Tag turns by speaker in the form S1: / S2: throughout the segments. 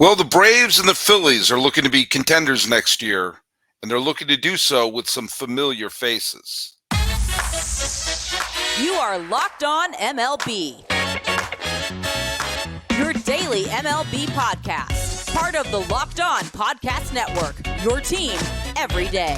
S1: Well, the Braves and the Phillies are looking to be contenders next year, and they're looking to do so with some familiar faces.
S2: You are Locked On MLB, your daily MLB podcast, part of the Locked On Podcast Network, your team every day.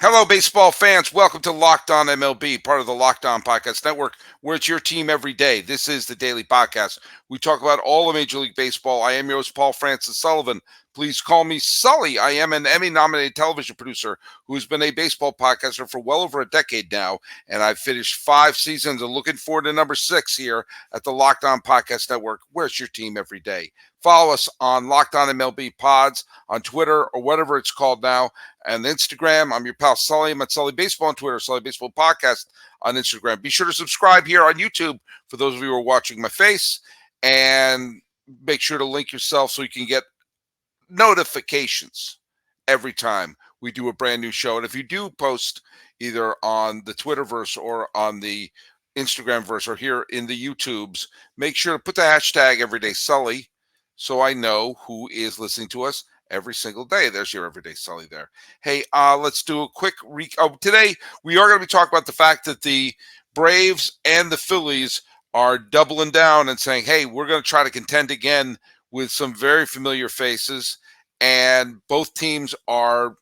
S1: Hello, baseball fans. Welcome to Locked On MLB, part of the Locked On Podcast Network, where it's your team every day. This is the daily podcast. We talk about all of Major League Baseball. I am your host, Paul Francis Sullivan. Please call me Sully. I am an Emmy-nominated television producer who's been a baseball podcaster for well over a decade now, and I've finished 5 seasons and looking forward to number 6 here at the Locked On Podcast Network, where it's your team every day. Follow us on Locked On MLB Pods on Twitter or whatever it's called now. And Instagram, I'm your pal Sully. I'm at Sully Baseball on Twitter, Sully Baseball Podcast on Instagram. Be sure to subscribe here on YouTube for those of you who are watching my face. And make sure to link yourself so you can get notifications every time we do a brand new show. And if you do post either on the Twitterverse or on the Instagramverse or here in the YouTubes, make sure to put the hashtag EverydaySully so I know who is listening to us every single day. There's your Everyday Sully there. Hey, let's do a quick recap. Today, we are going to be talking about the fact that the Braves and the Phillies are doubling down and saying, hey, we're going to try to contend again with some very familiar faces. And both teams are,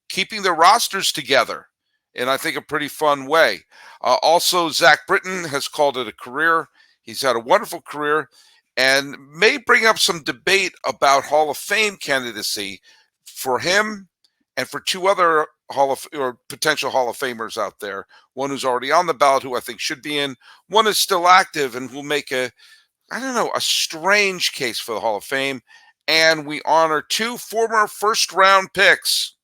S1: keeping their rosters together in, I think, a pretty fun way. Also, Zack Britton has called it a career. He's had a wonderful career and may bring up some debate about Hall of Fame candidacy for him and for 2 other potential Hall of Famers out there. One who's already on the ballot, who I think should be in. One is still active and will make a strange case for the Hall of Fame. And we honor 2 former first-round picks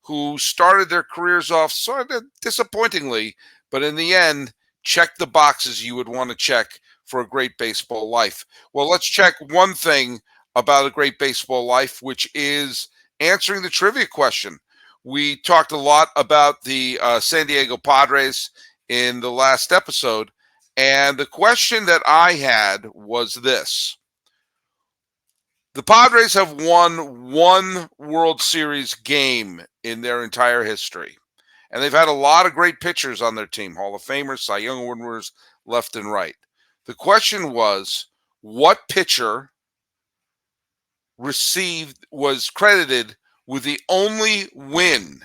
S1: who started their careers off sort of disappointingly, but in the end, checked the boxes you would want to check for a great baseball life. Well, let's check one thing about a great baseball life, which is answering the trivia question. We talked a lot about the San Diego Padres in the last episode, and the question that I had was this. The Padres have won 1 World Series game in their entire history, and they've had a lot of great pitchers on their team, Hall of Famers, Cy Young winners left and right. The question was, what pitcher was credited with the only win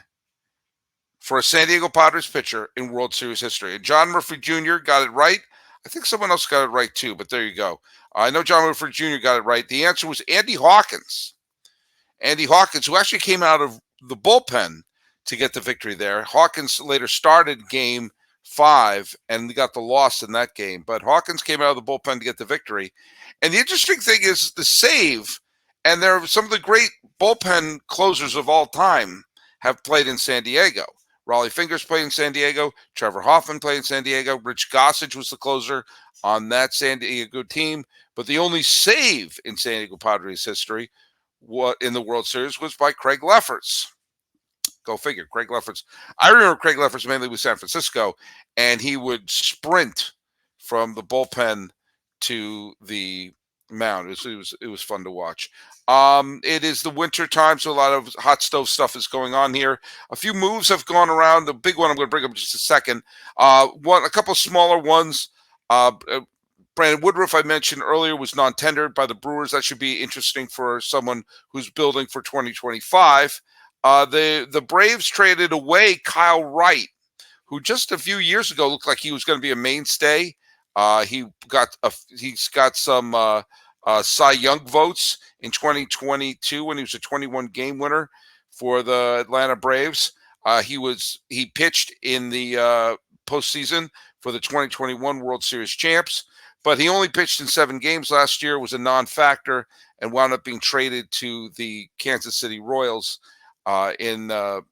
S1: for a San Diego Padres pitcher in World Series history? And John Murphy Jr. got it right. I think someone else got it right too, but there you go. I know John Murphy Jr. got it right. The answer was Andy Hawkins. Andy Hawkins, who actually came out of the bullpen to get the victory there. Hawkins later started Game 5 and got the loss in that game, but Hawkins came out of the bullpen to get the victory. And the interesting thing is the save, and there are some of the great bullpen closers of all time have played in San Diego. Raleigh Fingers played in San Diego. Trevor Hoffman played in San Diego. Rich Gossage was the closer on that San Diego team. But the only save in San Diego Padres history in the World Series was by Craig Lefferts. Go figure, Craig Lefferts. I remember Craig Lefferts mainly with San Francisco, and he would sprint from the bullpen to the mound. It was fun to watch. It is the winter time, so a lot of hot stove stuff is going on here. A few moves have gone around. The big one I'm going to bring up in just a second. A couple smaller ones. Brandon Woodruff, I mentioned earlier, was non-tendered by the Brewers. That should be interesting for someone who's building for 2025. The Braves traded away Kyle Wright, who just a few years ago looked like he was going to be a mainstay. He's got some Cy Young votes in 2022 when he was a 21-game winner for the Atlanta Braves. He pitched in the postseason for the 2021 World Series champs, but he only pitched in 7 games last year, was a non-factor, and wound up being traded to the Kansas City Royals in a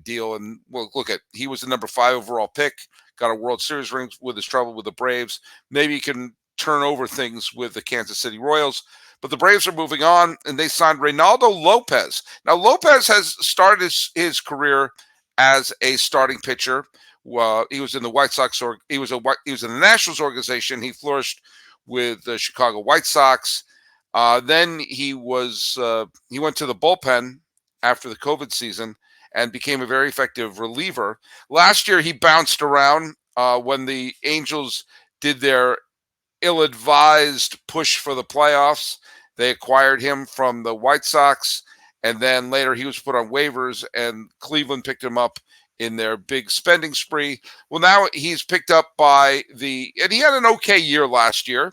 S1: deal. And well, he was the number 5 overall pick, got a World Series ring with his trouble with the Braves. Maybe he can turn over things with the Kansas City Royals. But the Braves are moving on, and they signed Reynaldo Lopez. Now, Lopez has started his career as a starting pitcher. He was in the White Sox, or he was in the Nationals organization. He flourished with the Chicago White Sox. Then he went to the bullpen after the COVID season and became a very effective reliever. Last year, he bounced around when the Angels did their ill-advised push for the playoffs. They acquired him from the White Sox, and then later he was put on waivers, and Cleveland picked him up in their big spending spree. Well, now he's picked up and he had an okay year last year.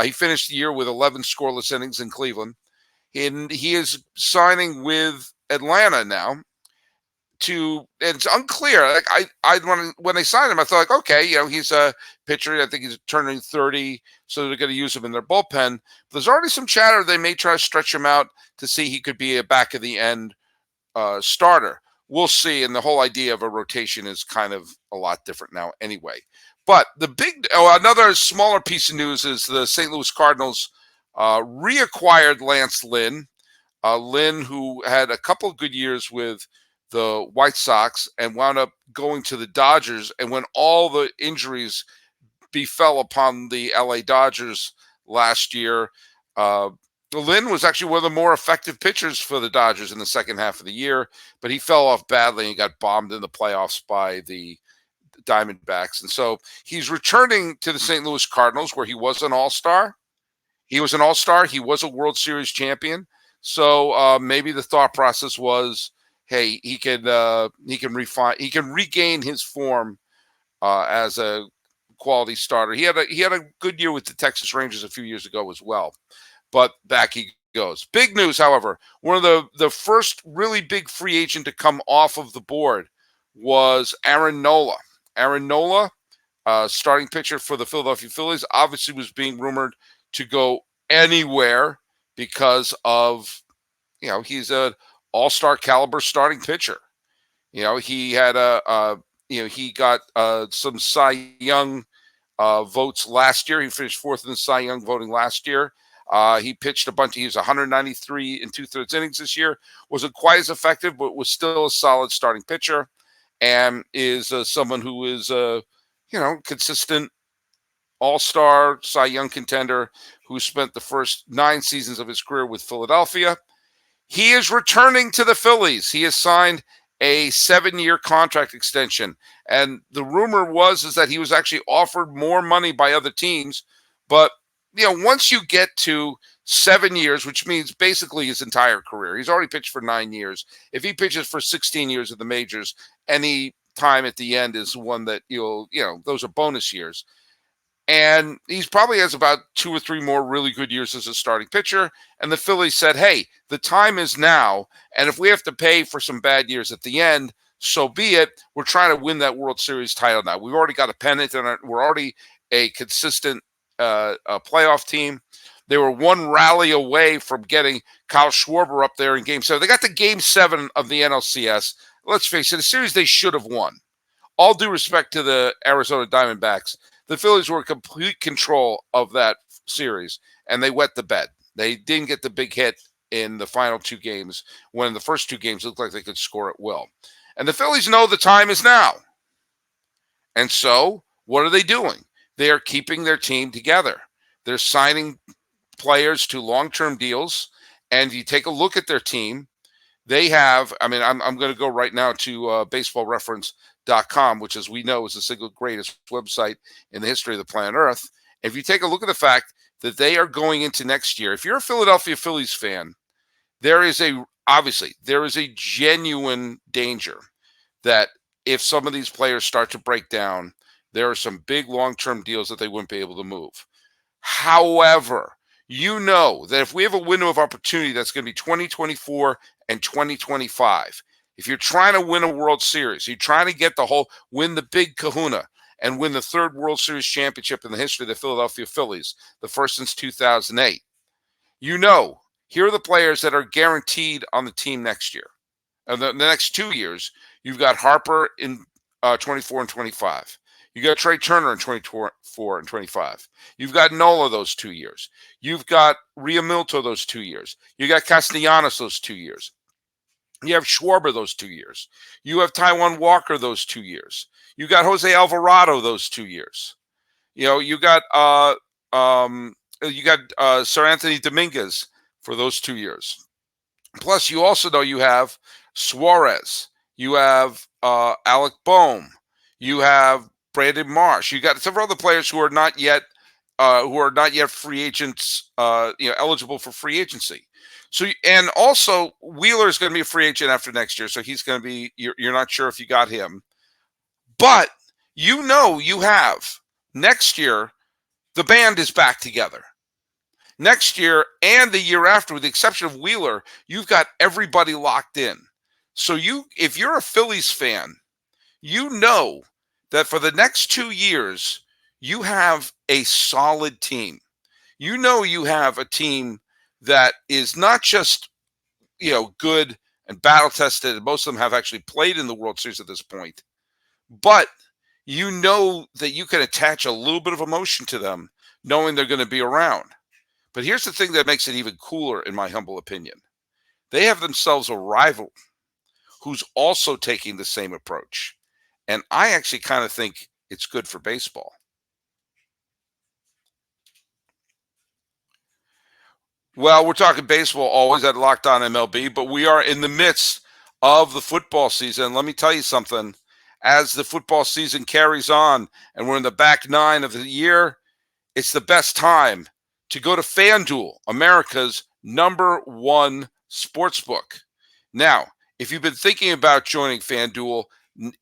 S1: He finished the year with 11 scoreless innings in Cleveland. And he is signing with Atlanta now. And it's unclear. When they signed him, I thought, okay, he's a pitcher. I think he's turning 30, so they're going to use him in their bullpen. But there's already some chatter they may try to stretch him out to see he could be a back of the end starter. We'll see. And the whole idea of a rotation is kind of a lot different now anyway. But another smaller piece of news is the St. Louis Cardinals reacquired Lance Lynn. Lynn, who had a couple of good years with the White Sox and wound up going to the Dodgers. And when all the injuries befell upon the LA Dodgers last year, Lynn was actually one of the more effective pitchers for the Dodgers in the second half of the year, but he fell off badly and got bombed in the playoffs by the Diamondbacks. And so he's returning to the St. Louis Cardinals, where he was an all-star. He was a World Series champion. So maybe the thought process was, hey, he can regain his form as a quality starter. He had a good year with the Texas Rangers a few years ago as well. But back he goes. Big news, however, one of the first really big free agent to come off of the board was Aaron Nola. Aaron Nola, starting pitcher for the Philadelphia Phillies, obviously was being rumored to go anywhere because of, he's an all-star caliber starting pitcher. He had he got some Cy Young votes last year. He finished fourth in the Cy Young voting last year. He pitched a bunch. He was 193 and 2/3 innings this year. Wasn't quite as effective, but was still a solid starting pitcher, and is someone who is consistent all-star Cy Young contender who spent the first 9 seasons of his career with Philadelphia. He is returning to the Phillies. He has signed a 7-year contract extension, and the rumor is that he was actually offered more money by other teams, but once you get to 7 years, which means basically his entire career, he's already pitched for 9 years. If he pitches for 16 years at the majors, any time at the end is one that those are bonus years. And he probably has about 2 or 3 more really good years as a starting pitcher. And the Phillies said, hey, the time is now. And if we have to pay for some bad years at the end, so be it. We're trying to win that World Series title now. We've already got a pennant, and we're already a consistent a playoff team. They were one rally away from getting Kyle Schwarber up there in Game 7. They got to Game 7 of the NLCS. Let's face it, a series they should have won. All due respect to the Arizona Diamondbacks, the Phillies were in complete control of that series, and they wet the bed. They didn't get the big hit in the final 2 games when the first 2 games looked like they could score at will. And the Phillies know the time is now. And so what are they doing? They are keeping their team together. They're signing players to long-term deals. And you take a look at their team, they have, I'm going to go right now to baseballreference.com, which, as we know, is the single greatest website in the history of the planet Earth. If you take a look at the fact that they are going into next year, if you're a Philadelphia Phillies fan, there is a genuine danger that if some of these players start to break down, there are some big long-term deals that they wouldn't be able to move. However, that if we have a window of opportunity that's going to be 2024 and 2025, if you're trying to win a World Series, you're trying to win the big kahuna and win the 3rd World Series championship in the history of the Philadelphia Phillies, the first since 2008, here are the players that are guaranteed on the team next year. The next 2 years, you've got Harper in 24 and 25. You got Trey Turner in 24 and 25. You've got Nola those 2 years. You've got Realmuto those 2 years. You got Castellanos those 2 years. You have Schwarber those 2 years. You have Taijuan Walker those 2 years. You got Jose Alvarado those 2 years. You got Sir Anthony Dominguez for those 2 years. Plus, you also know you have Suarez. You have Alec Boehm. You have Brandon Marsh. You got several other players who are not yet free agents, eligible for free agency. So, and also Wheeler is going to be a free agent after next year, so he's going to be. You're not sure if you got him, but you have next year the band is back together. Next year and the year after, with the exception of Wheeler, you've got everybody locked in. So if you're a Phillies fan, you know that for the next 2 years, you have a solid team. You know you have a team that is not just, good and battle-tested, and most of them have actually played in the World Series at this point, but you know that you can attach a little bit of emotion to them, knowing they're going to be around. But here's the thing that makes it even cooler, in my humble opinion. They have themselves a rival who's also taking the same approach. And I actually kind of think it's good for baseball. Well, we're talking baseball always at Locked On MLB, but we are in the midst of the football season. Let me tell you something. As the football season carries on and we're in the back nine of the year, it's the best time to go to FanDuel, America's #1 sportsbook. Now, if you've been thinking about joining FanDuel,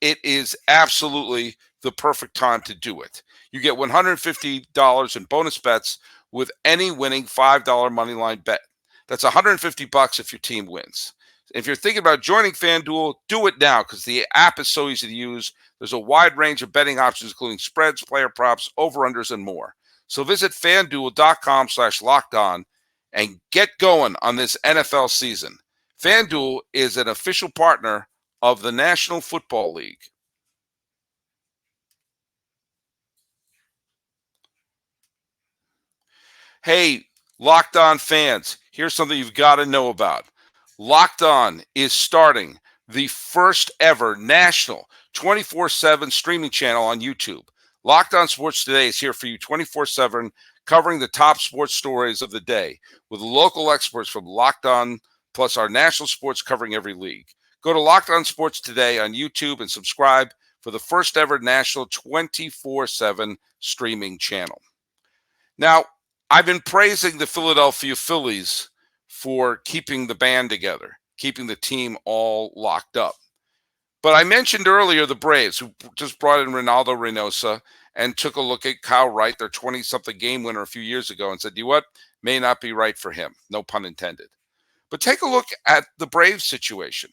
S1: it is absolutely the perfect time to do it. You get $150 in bonus bets with any winning $5 moneyline bet. That's $150 if your team wins. If you're thinking about joining FanDuel, do it now because the app is so easy to use. There's a wide range of betting options, including spreads, player props, over-unders, and more. So visit FanDuel.com/lockedon and get going on this NFL season. FanDuel is an official partner of the National Football League. Hey, Locked On fans, here's something you've got to know about. Locked On is starting the first ever national 24/7 streaming channel on YouTube. Locked On Sports Today is here for you 24/7, covering the top sports stories of the day with local experts from Locked On, plus our national sports covering every league. Go to Locked On Sports Today on YouTube and subscribe for the first ever national 24/7 streaming channel. Now, I've been praising the Philadelphia Phillies for keeping the band together, keeping the team all locked up. But I mentioned earlier the Braves, who just brought in Ronaldo Reynosa and took a look at Kyle Wright, their 20-something game winner a few years ago, and said, you know what, may not be right for him. No pun intended. But take a look at the Braves situation.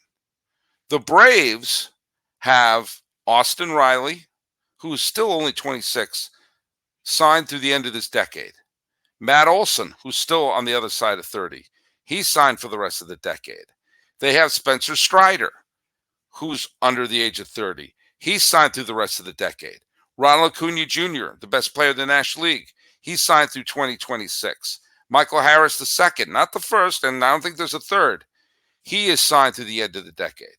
S1: The Braves have Austin Riley, who is still only 26, signed through the end of this decade. Matt Olson, who's still on the other side of 30, he's signed for the rest of the decade. They have Spencer Strider, who's under the age of 30. He's signed through the rest of the decade. Ronald Acuna Jr., the best player in the National League, he's signed through 2026. Michael Harris II, not the first, and I don't think there's a third. He is signed through the end of the decade.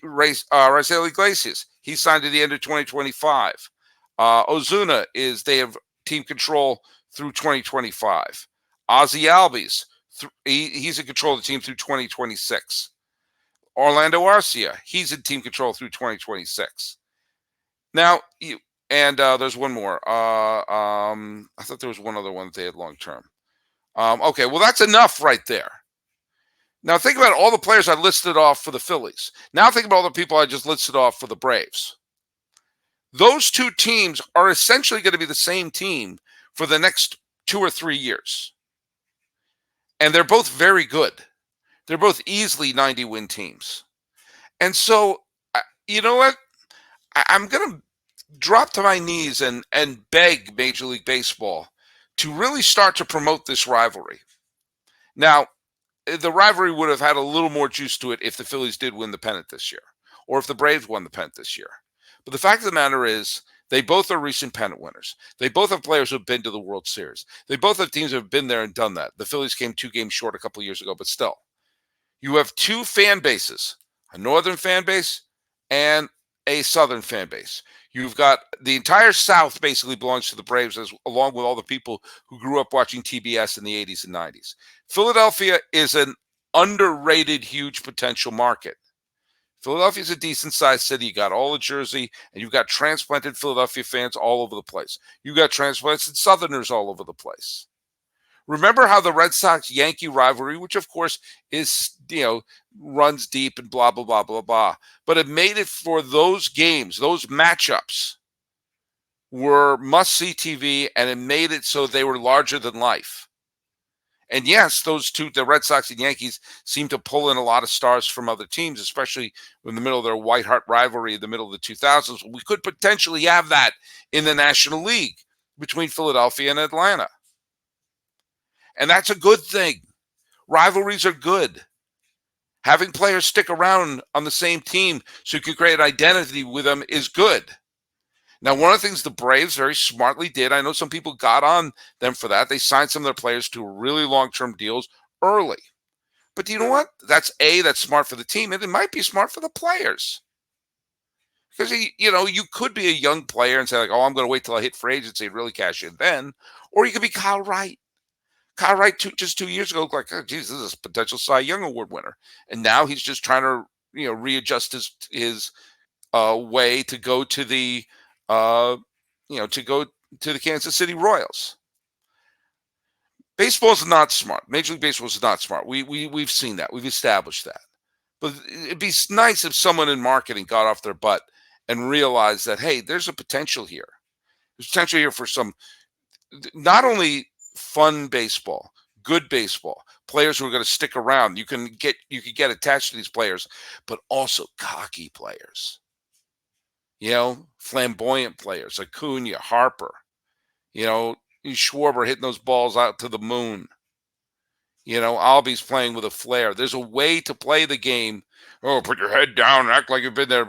S1: Raisel Iglesias, he's signed to the end of 2025. Ozuna they have team control through 2025. Ozzie Albies, he's in control of the team through 2026. Orlando Arcia, he's in team control through 2026. Now, there's one more. I thought there was one other one that they had long term. Okay, well, that's enough right there. Now, think about all the players I listed off for the Phillies. Now, think about all the people I just listed off for the Braves. Those two teams are essentially going to be the same team for the next 2 or 3 years. And they're both very good. They're both easily 90-win teams. And so, you know what? I'm going to drop to my knees and beg Major League Baseball to really start to promote this rivalry. Now, the rivalry would have had a little more juice to it if the Phillies did win the pennant this year, or if the Braves won the pennant this year. But the fact of the matter is They both are recent pennant winners. They both have players who have been to the World Series. They both have teams who have been there and done that. The Phillies came 2 games short a couple of years ago, but still. You have 2 fan bases, a northern fan base and a southern fan base. You've got the entire South basically belongs to the Braves, along with all the people who grew up watching TBS in the 80s and 90s. Philadelphia is an underrated, huge potential market. Philadelphia is a decent-sized city. You got all of Jersey, and you've got transplanted Philadelphia fans all over the place. You got transplanted Southerners all over the place. Remember how the Red Sox-Yankee rivalry, which of course is, runs deep and blah, blah, blah, blah, blah, but it made it for those games, those matchups were must-see TV, and it made it so they were larger than life. And yes, those two, the Red Sox and Yankees, seem to pull in a lot of stars from other teams, especially in the middle of their white-hot rivalry in the middle of the 2000s. We could potentially have that in the National League between Philadelphia and Atlanta. And that's a good thing. Rivalries are good. Having players stick around on the same team so you can create identity with them is good. Now, one of the things the Braves very smartly did, I know some people got on them for that. They signed some of their players to really long-term deals early. But you know what? That's smart for the team, and it might be smart for the players. Because, you could be a young player and say, like, oh, I'm going to wait till I hit free agency and really cash in then. Or you could be Kyle Wright. Kyle Wright, just 2 years ago, looked like, oh, geez, this is a potential Cy Young Award winner. And now he's just trying to, readjust his way to go to the Kansas City Royals. Baseball is not smart. Major League Baseball is not smart. We've seen that. We've established that. But it'd be nice if someone in marketing got off their butt and realized that, hey, there's a potential here. There's potential here for some, not only fun baseball, good baseball, players who are going to stick around. You can get attached to these players, but also cocky players. Flamboyant players, Acuna, Harper, Schwarber hitting those balls out to the moon. Albies playing with a flair. There's a way to play the game. Oh, put your head down and act like you've been there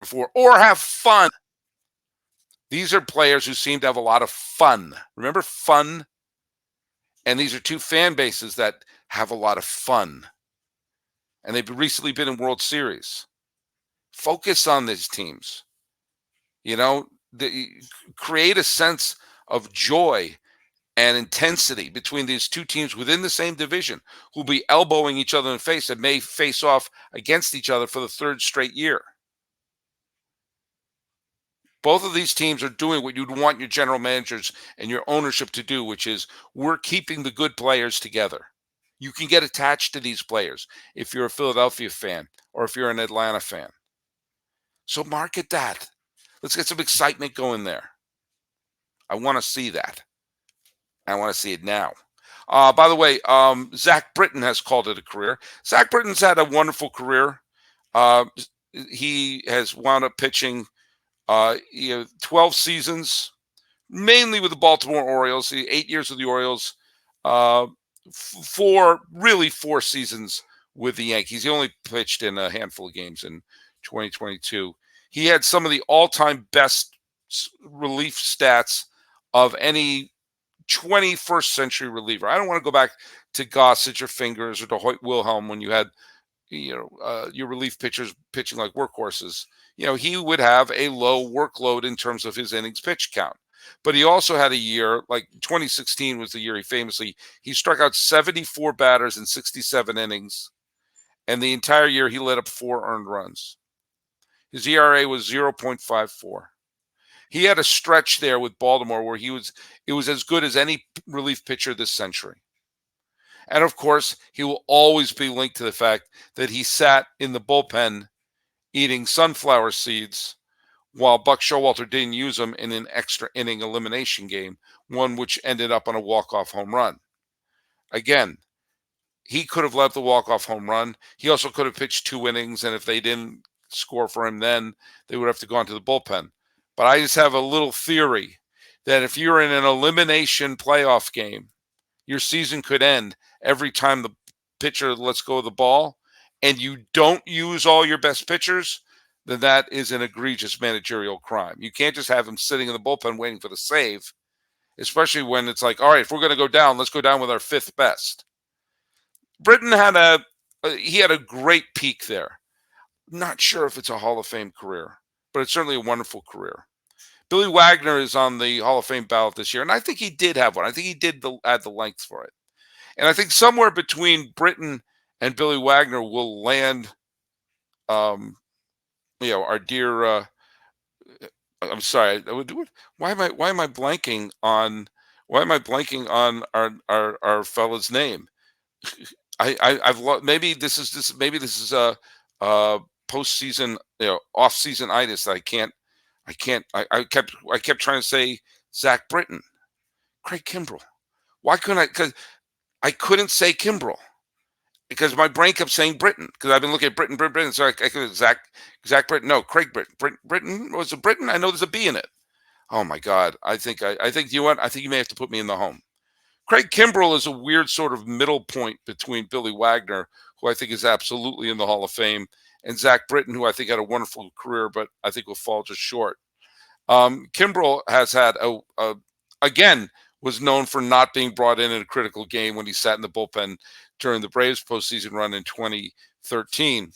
S1: before, or have fun. These are players who seem to have a lot of fun. Remember fun? And these are 2 fan bases that have a lot of fun. And they've recently been in World Series. Focus on these teams. Create a sense of joy and intensity between these 2 teams within the same division who'll be elbowing each other in the face and may face off against each other for the 3rd straight year. Both of these teams are doing what you'd want your general managers and your ownership to do, which is we're keeping the good players together. You can get attached to these players if you're a Philadelphia fan or if you're an Atlanta fan. So market that. Let's get some excitement going there. I want to see that. I want to see it now. By the way, Zack Britton has called it a career. Zack Britton's had a wonderful career. He has wound up pitching 12 seasons, mainly with the Baltimore Orioles, 8 years with the Orioles, 4 seasons with the Yankees. He only pitched in a handful of games in 2022. He had some of the all-time best relief stats of any 21st century reliever. I don't want to go back to Gossage or Fingers or to Hoyt Wilhelm when you had your relief pitchers pitching like workhorses. He would have a low workload in terms of his innings pitch count. But he also had a year, like 2016 was the year he struck out 74 batters in 67 innings. And the entire year he let up 4 earned runs. His ERA was 0.54. He had a stretch there with Baltimore where it was as good as any relief pitcher this century. And of course, he will always be linked to the fact that he sat in the bullpen eating sunflower seeds while Buck Showalter didn't use them in an extra inning elimination game, one which ended up on a walk-off home run. Again, he could have led the walk-off home run. He also could have pitched 2 innings, and if they didn't score for him then, they would have to go into the bullpen. But I just have a little theory that if you're in an elimination playoff game, your season could end every time the pitcher lets go of the ball, and you don't use all your best pitchers. then that is an egregious managerial crime. You can't just have him sitting in the bullpen waiting for the save, especially when it's like, all right, if we're going to go down, let's go down with our fifth best. Britton had a great peak there. Not sure if it's a Hall of Fame career, but it's certainly a wonderful career. Billy Wagner is on the Hall of Fame ballot this year, and I think he did have one. I think he did add the length for it. And I think somewhere between Britton and Billy Wagner will land, our dear. I'm sorry. Why am I blanking on? Why am I blanking on our fella's name? Maybe this is a postseason, off season itis that I kept trying to say Zack Britton, Craig Kimbrell. Why couldn't I? Because I couldn't say Kimbrell because my brain kept saying Britton because I've been looking at Britton. So I could Zack Britton. No, Craig Britton. Britton was it Britton? I know there's a B in it. Oh my God! I think you know what? I think you may have to put me in the home. Craig Kimbrell is a weird sort of middle point between Billy Wagner, who I think is absolutely in the Hall of Fame, and Zack Britton, who I think had a wonderful career, but I think will fall just short. Kimbrell has had again, was known for not being brought in a critical game when he sat in the bullpen during the Braves postseason run in 2013.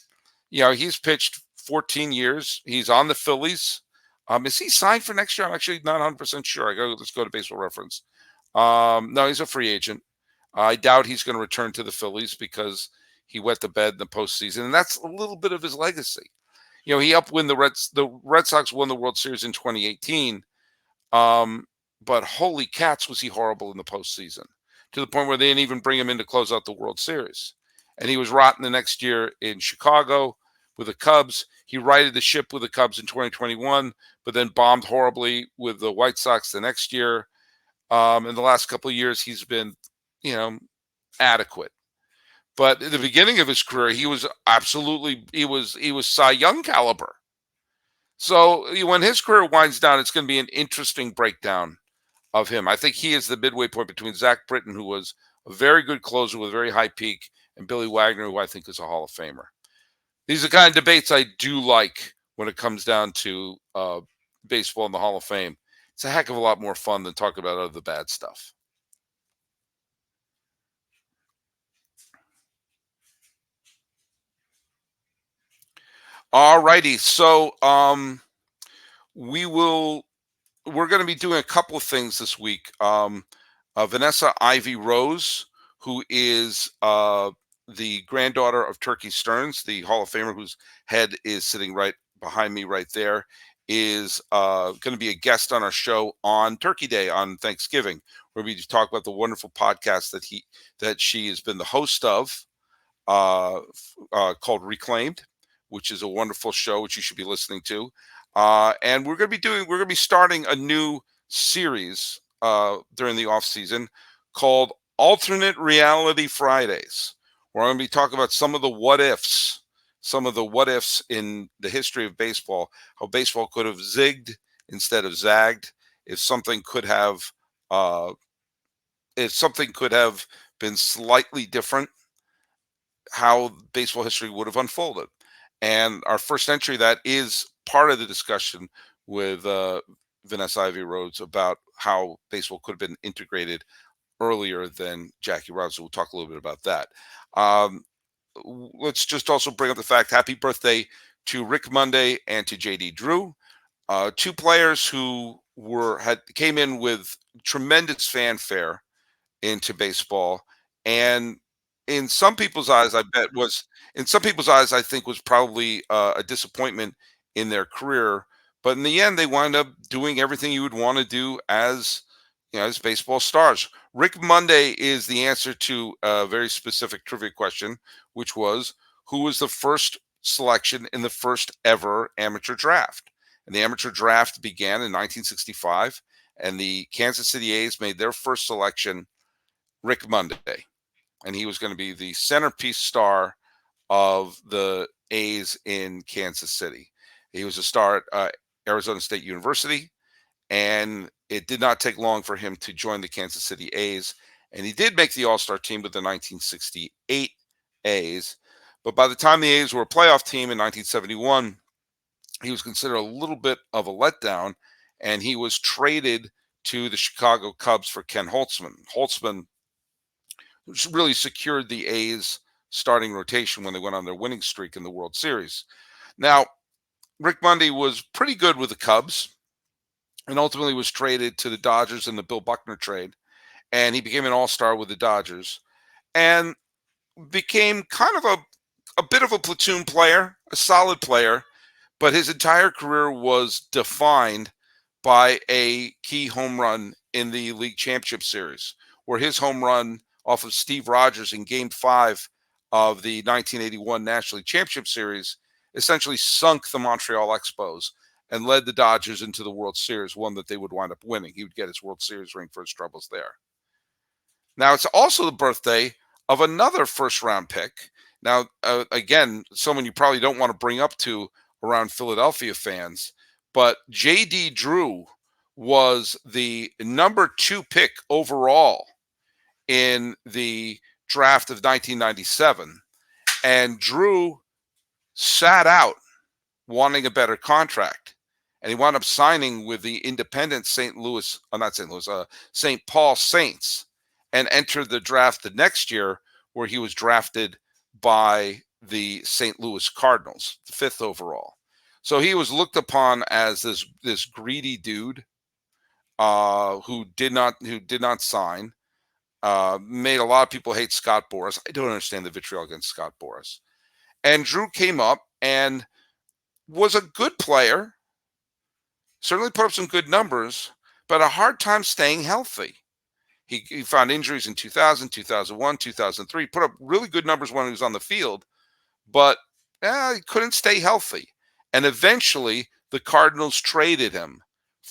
S1: He's pitched 14 years. He's on the Phillies. Is he signed for next year? I'm actually not 100% sure. Let's go to Baseball Reference. No, he's a free agent. I doubt he's going to return to the Phillies because he wet the bed in the postseason, and that's a little bit of his legacy. He helped win the Red Sox won the World Series in 2018. But holy cats, was he horrible in the postseason to the point where they didn't even bring him in to close out the World Series. And he was rotten the next year in Chicago with the Cubs. He righted the ship with the Cubs in 2021, but then bombed horribly with the White Sox the next year. In the last couple of years, he's been, adequate. But at the beginning of his career, he was Cy Young caliber. So when his career winds down, it's going to be an interesting breakdown of him. I think he is the midway point between Zack Britton, who was a very good closer with a very high peak, and Billy Wagner, who I think is a Hall of Famer. These are the kind of debates I do like when it comes down to baseball in the Hall of Fame. It's a heck of a lot more fun than talking about other bad stuff. All righty. So we're going to be doing a couple of things this week. Vanessa Ivy Rose, who is the granddaughter of Turkey Stearns, the Hall of Famer whose head is sitting right behind me right there, is going to be a guest on our show on Turkey Day on Thanksgiving, where we talk about the wonderful podcast that she has been the host of, called Reclaimed, which is a wonderful show which you should be listening to. And we're going to be starting a new series during the off season called Alternate Reality Fridays. We're going to be talking about some of the what ifs in the history of baseball, how baseball could have zigged instead of zagged, if something could have been slightly different, how baseball history would have unfolded. And our first entry that is part of the discussion with Vanessa Ivy Rhodes about how baseball could have been integrated earlier than Jackie Robinson. We'll talk a little bit about that. Let's just also bring up the fact, happy birthday to Rick Monday and to JD Drew, two players who came in with tremendous fanfare into baseball, and in some people's eyes, I think was probably a disappointment in their career. But in the end, they wound up doing everything you would want to do as baseball stars. Rick Monday is the answer to a very specific trivia question, which was, who was the first selection in the first ever amateur draft? And the amateur draft began in 1965, and the Kansas City A's made their first selection, Rick Monday. And he was going to be the centerpiece star of the A's in Kansas City. He was a star at Arizona State University, and it did not take long for him to join the Kansas City A's. And he did make the All-Star team with the 1968 A's. But by the time the A's were a playoff team in 1971, he was considered a little bit of a letdown, and he was traded to the Chicago Cubs for Ken Holtzman. Holtzman really secured the A's starting rotation when they went on their winning streak in the World Series. Now, Rick Monday was pretty good with the Cubs and ultimately was traded to the Dodgers in the Bill Buckner trade. And he became an all-star with the Dodgers and became kind of a bit of a platoon player, a solid player, but his entire career was defined by a key home run in the league championship series, where his home run off of Steve Rogers in Game 5 of the 1981 National League Championship Series essentially sunk the Montreal Expos and led the Dodgers into the World Series, one that they would wind up winning. He would get his World Series ring for his troubles there. Now, it's also the birthday of another first-round pick. Now, again, someone you probably don't want to bring up to around Philadelphia fans, but J.D. Drew was the number 2 pick overall in the draft of 1997, and Drew sat out wanting a better contract, and he wound up signing with the independent St. Paul Saints, and entered the draft the next year, where he was drafted by the St. Louis Cardinals, the 5th overall. So he was looked upon as this greedy dude who did not sign. Made a lot of people hate Scott Boras. I don't understand the vitriol against Scott Boras. And Drew came up and was a good player, certainly put up some good numbers, but a hard time staying healthy. He found injuries in 2000, 2001, 2003, put up really good numbers when he was on the field, but he couldn't stay healthy. And eventually, the Cardinals traded him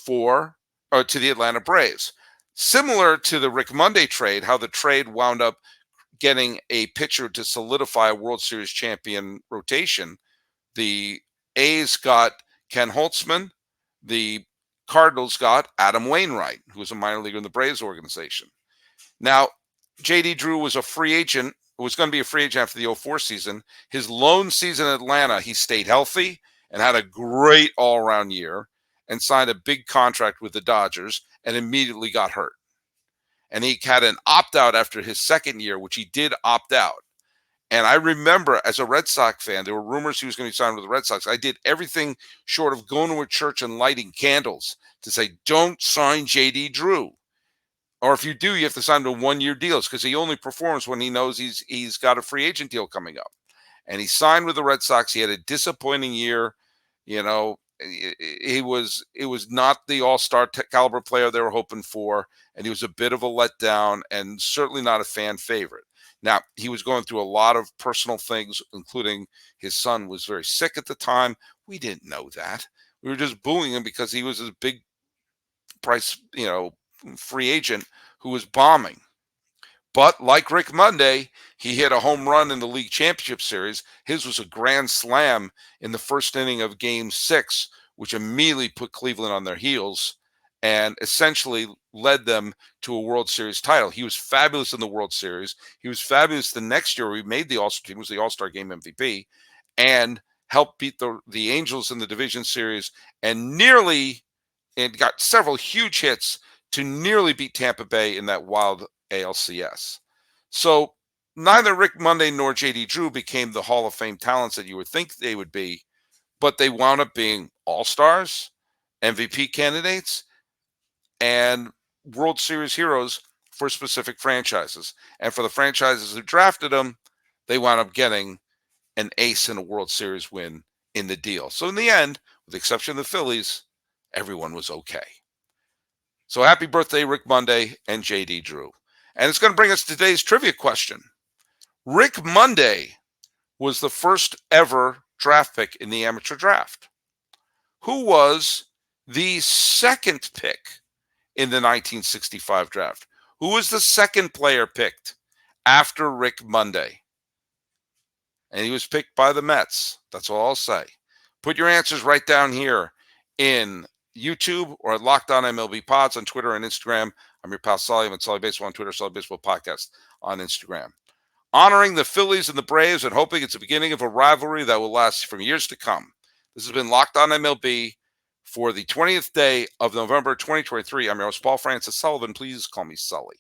S1: to the Atlanta Braves. Similar to the Rick Monday trade, how the trade wound up getting a pitcher to solidify a World Series champion rotation. The A's got Ken Holtzman. The Cardinals got Adam Wainwright, who was a minor leaguer in the Braves organization. Now, J.D. Drew was a free agent, was going to be a free agent after the 2004 season. His lone season in Atlanta, he stayed healthy and had a great all-around year and signed a big contract with the Dodgers and immediately got hurt. And he had an opt-out after his second year, which he did opt out. And I remember as a Red Sox fan, there were rumors he was going to be signed with the Red Sox. I did everything short of going to a church and lighting candles to say, don't sign J.D. Drew. Or if you do, you have to sign him to one-year deals because he only performs when he knows he's got a free agent deal coming up. And he signed with the Red Sox. He had a disappointing year. You know, it was not the all-star caliber player they were hoping for, and he was a bit of a letdown and certainly not a fan favorite. Now, he was going through a lot of personal things, including his son was very sick at the time. We didn't know that. We were just booing him because he was a big price, free agent who was bombing. But like Rick Monday, he hit a home run in the league championship series. His was a grand slam in the first inning of Game 6, which immediately put Cleveland on their heels and essentially led them to a World Series title. He was fabulous in the World Series. He was fabulous the next year. We made the All-Star team, was the All-Star Game MVP, and helped beat the Angels in the division series and got several huge hits to nearly beat Tampa Bay in that wild ALCS. So neither Rick Monday nor J.D. Drew became the Hall of Fame talents that you would think they would be, but they wound up being all-stars, MVP candidates, and World Series heroes for specific franchises. And for the franchises who drafted them, they wound up getting an ace in a World Series win in the deal. So in the end, with the exception of the Phillies, everyone was okay. So happy birthday, Rick Monday and J.D. Drew. And it's going to bring us to today's trivia question. Rick Monday was the first ever draft pick in the amateur draft. Who was the second pick in the 1965 draft? Who was the second player picked after Rick Monday? And he was picked by the Mets. That's all I'll say. Put your answers right down here in YouTube or at Locked On MLB Pods on Twitter and Instagram. I'm your pal Sully. I'm at Sully Baseball on Twitter, Sully Baseball Podcast on Instagram. Honoring the Phillies and the Braves and hoping it's the beginning of a rivalry that will last for years to come. This has been Locked On MLB for the 20th day of November 2023. I'm your host, Paul Francis Sullivan. Please call me Sully.